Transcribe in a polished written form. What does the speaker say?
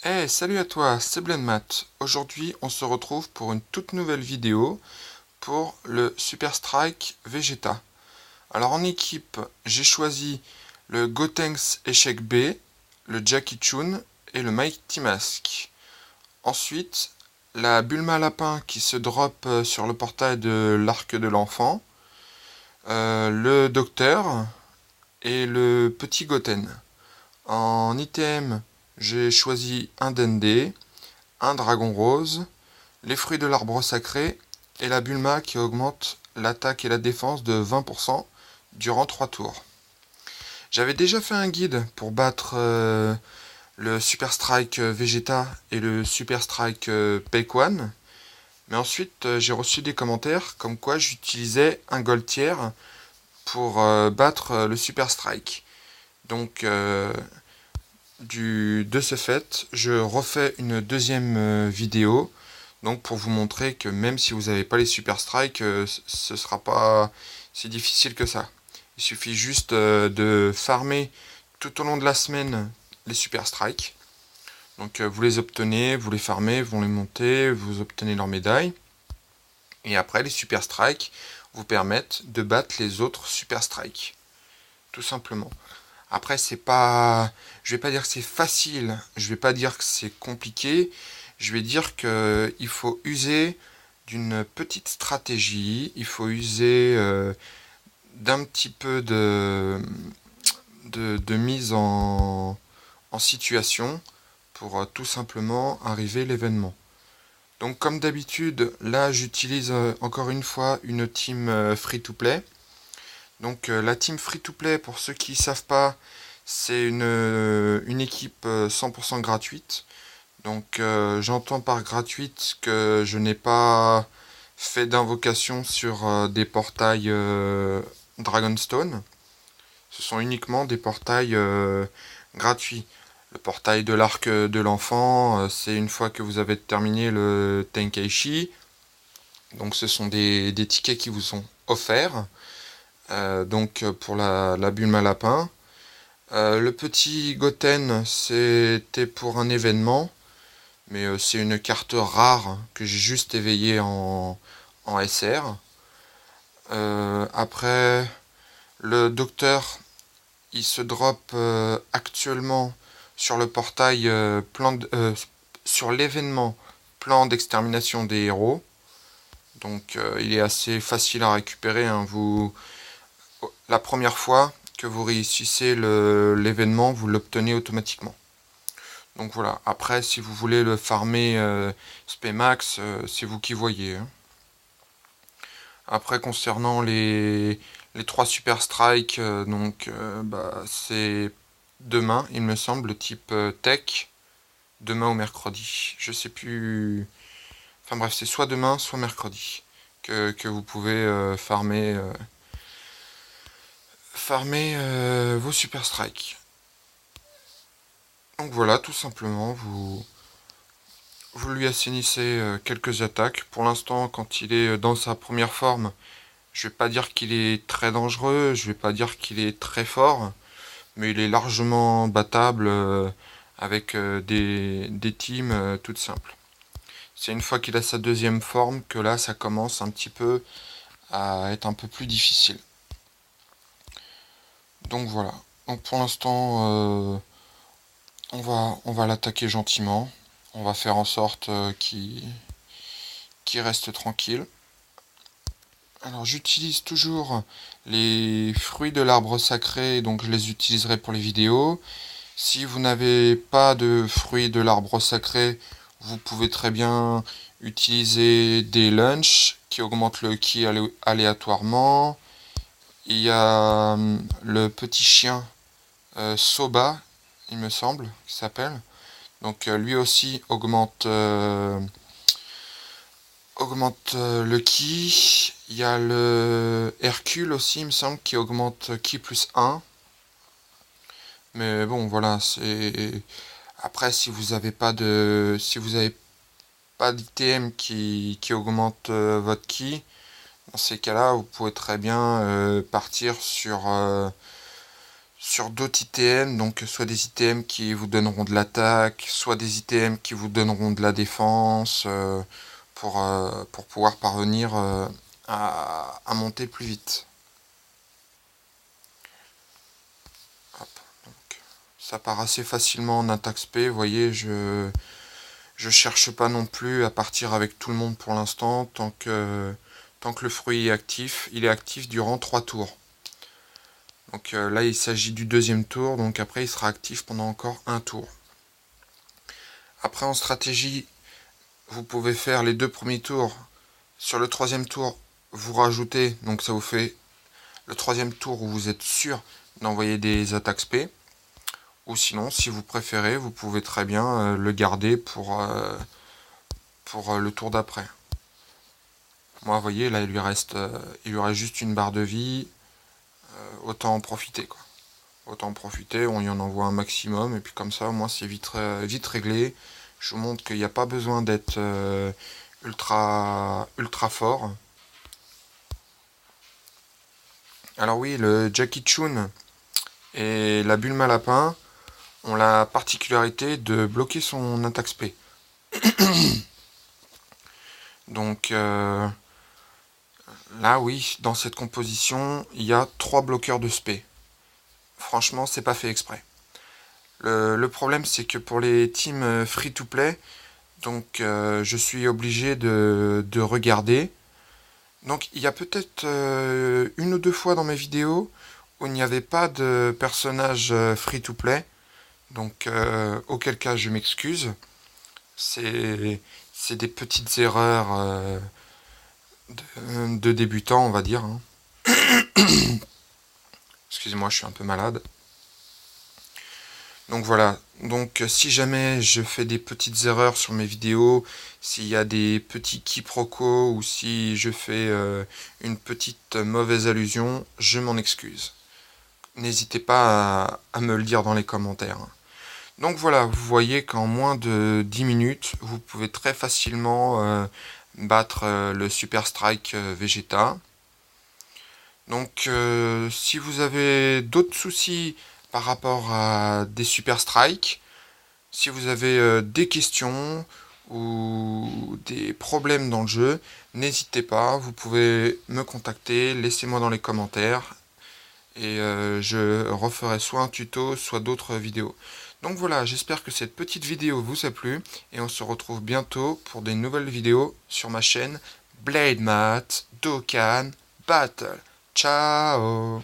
Hey, salut à toi, c'est Blenmat. Aujourd'hui, on se retrouve pour une toute nouvelle vidéo pour le Super Strike Vegeta. Alors en équipe, j'ai choisi le Gotenks Échec B, le Jackie Chun et le Mighty Mask. Ensuite, la Bulma Lapin qui se drop sur le portail de l'Arc de l'Enfant, le Docteur et le Petit Goten. En item, j'ai choisi un Dende, un dragon rose, les fruits de l'arbre sacré et la Bulma qui augmente l'attaque et la défense de 20% durant 3 tours. J'avais déjà fait un guide pour battre le Super Strike Vegeta et le Super Strike Pequan, mais ensuite j'ai reçu des commentaires comme quoi j'utilisais un gold tier pour battre le Super Strike. Donc de ce fait, je refais une deuxième vidéo, donc pour vous montrer que même si vous n'avez pas les Super Strike, ce sera pas si difficile que ça. Il suffit juste de farmer tout au long de la semaine les Super Strike. Donc vous les obtenez, vous les farmez, vous les montez, vous obtenez leurs médailles. Et après, les Super Strike vous permettent de battre les autres Super Strike. Tout simplement. Après, c'est pas. Je vais pas dire que c'est facile, je vais pas dire que c'est compliqué, je vais dire qu'il faut user d'une petite stratégie, il faut user d'un petit peu de mise en situation pour tout simplement arriver à l'événement. Donc comme d'habitude, là j'utilise encore une fois une team free-to-play. Donc la team free-to-play, pour ceux qui ne savent pas, c'est une équipe 100% gratuite. Donc j'entends par gratuite que je n'ai pas fait d'invocation sur des portails Dragonstone. Ce sont uniquement des portails gratuits. Le portail de l'arc de l'enfant, c'est une fois que vous avez terminé le Tenkaichi. Donc ce sont des tickets qui vous sont offerts. Donc pour la Bulma Lapin. Le petit Goten, c'était pour un événement, mais c'est une carte rare que j'ai juste éveillée en SR. Après, le docteur, il se drop actuellement sur le portail sur l'événement plan d'extermination des héros. Donc il est assez facile à récupérer, hein. La première fois que vous réussissez l'événement, vous l'obtenez automatiquement. Donc voilà, après si vous voulez le farmer Spemax, c'est vous qui voyez, hein. Après concernant les 3 Super Strike, c'est demain, il me semble, le type Tech, demain ou mercredi. Je sais plus. Enfin bref, c'est soit demain, soit mercredi que vous pouvez farmer vos Super Strike. Donc voilà, tout simplement, vous lui assainissez quelques attaques. Pour l'instant, quand il est dans sa première forme, je vais pas dire qu'il est très dangereux, je vais pas dire qu'il est très fort, mais il est largement battable avec des teams toutes simples. C'est une fois qu'il a sa deuxième forme que là, ça commence un petit peu à être un peu plus difficile. Donc voilà. Donc pour l'instant, on va l'attaquer gentiment. On va faire en sorte qu'il reste tranquille. Alors j'utilise toujours les fruits de l'arbre sacré, donc je les utiliserai pour les vidéos. Si vous n'avez pas de fruits de l'arbre sacré, vous pouvez très bien utiliser des lunchs qui augmentent le ki aléatoirement. Il y a le petit chien Soba, il me semble, qui s'appelle. Donc lui aussi augmente le ki. Il y a le Hercule aussi, il me semble, qui augmente ki plus 1. Mais bon, voilà, c'est. Après, si vous avez pas d'ITM qui augmente votre ki, dans ces cas-là, vous pouvez très bien partir sur d'autres items, donc soit des items qui vous donneront de l'attaque, soit des items qui vous donneront de la défense, pour pouvoir parvenir à monter plus vite. Hop, donc, ça part assez facilement en attaque spé, vous voyez, je cherche pas non plus à partir avec tout le monde pour l'instant, tant que le fruit est actif. Il est actif durant 3 tours. Donc là, il s'agit du deuxième tour, donc après, il sera actif pendant encore un tour. Après, en stratégie, vous pouvez faire les 2 premiers tours. Sur le troisième tour, vous rajoutez, donc ça vous fait le troisième tour où vous êtes sûr d'envoyer des attaques spé. Ou sinon, si vous préférez, vous pouvez très bien le garder pour le tour d'après. Moi, vous voyez, là, il lui reste juste une barre de vie. Autant en profiter, quoi. Autant en profiter, on y en envoie un maximum, et puis comme ça, moi, c'est vite réglé. Je vous montre qu'il n'y a pas besoin d'être ultra fort. Alors oui, le Jackie Chun et la Bulma Lapin ont la particularité de bloquer son attaque spé. Donc là, oui, dans cette composition, il y a 3 bloqueurs de spé. Franchement, c'est pas fait exprès. Le problème, c'est que pour les teams free-to-play, donc je suis obligé de regarder. Donc il y a peut-être une ou deux fois dans mes vidéos où il n'y avait pas de personnage free-to-play. Donc auquel cas je m'excuse. C'est des petites erreurs de débutants, on va dire, hein. Excusez-moi, je suis un peu malade. Donc voilà, donc si jamais je fais des petites erreurs sur mes vidéos, s'il y a des petits quiproquos ou si je fais une petite mauvaise allusion, je m'en excuse. N'hésitez pas à me le dire dans les commentaires. Donc voilà, vous voyez qu'en moins de 10 minutes, vous pouvez très facilement battre le Super Strike Vegeta. Donc si vous avez d'autres soucis par rapport à des Super Strike, si vous avez des questions ou des problèmes dans le jeu, n'hésitez pas, vous pouvez me contacter, laissez-moi dans les commentaires et je referai soit un tuto, soit d'autres vidéos. Donc voilà, j'espère que cette petite vidéo vous a plu et on se retrouve bientôt pour des nouvelles vidéos sur ma chaîne Blade Math Dokkan Battle. Ciao!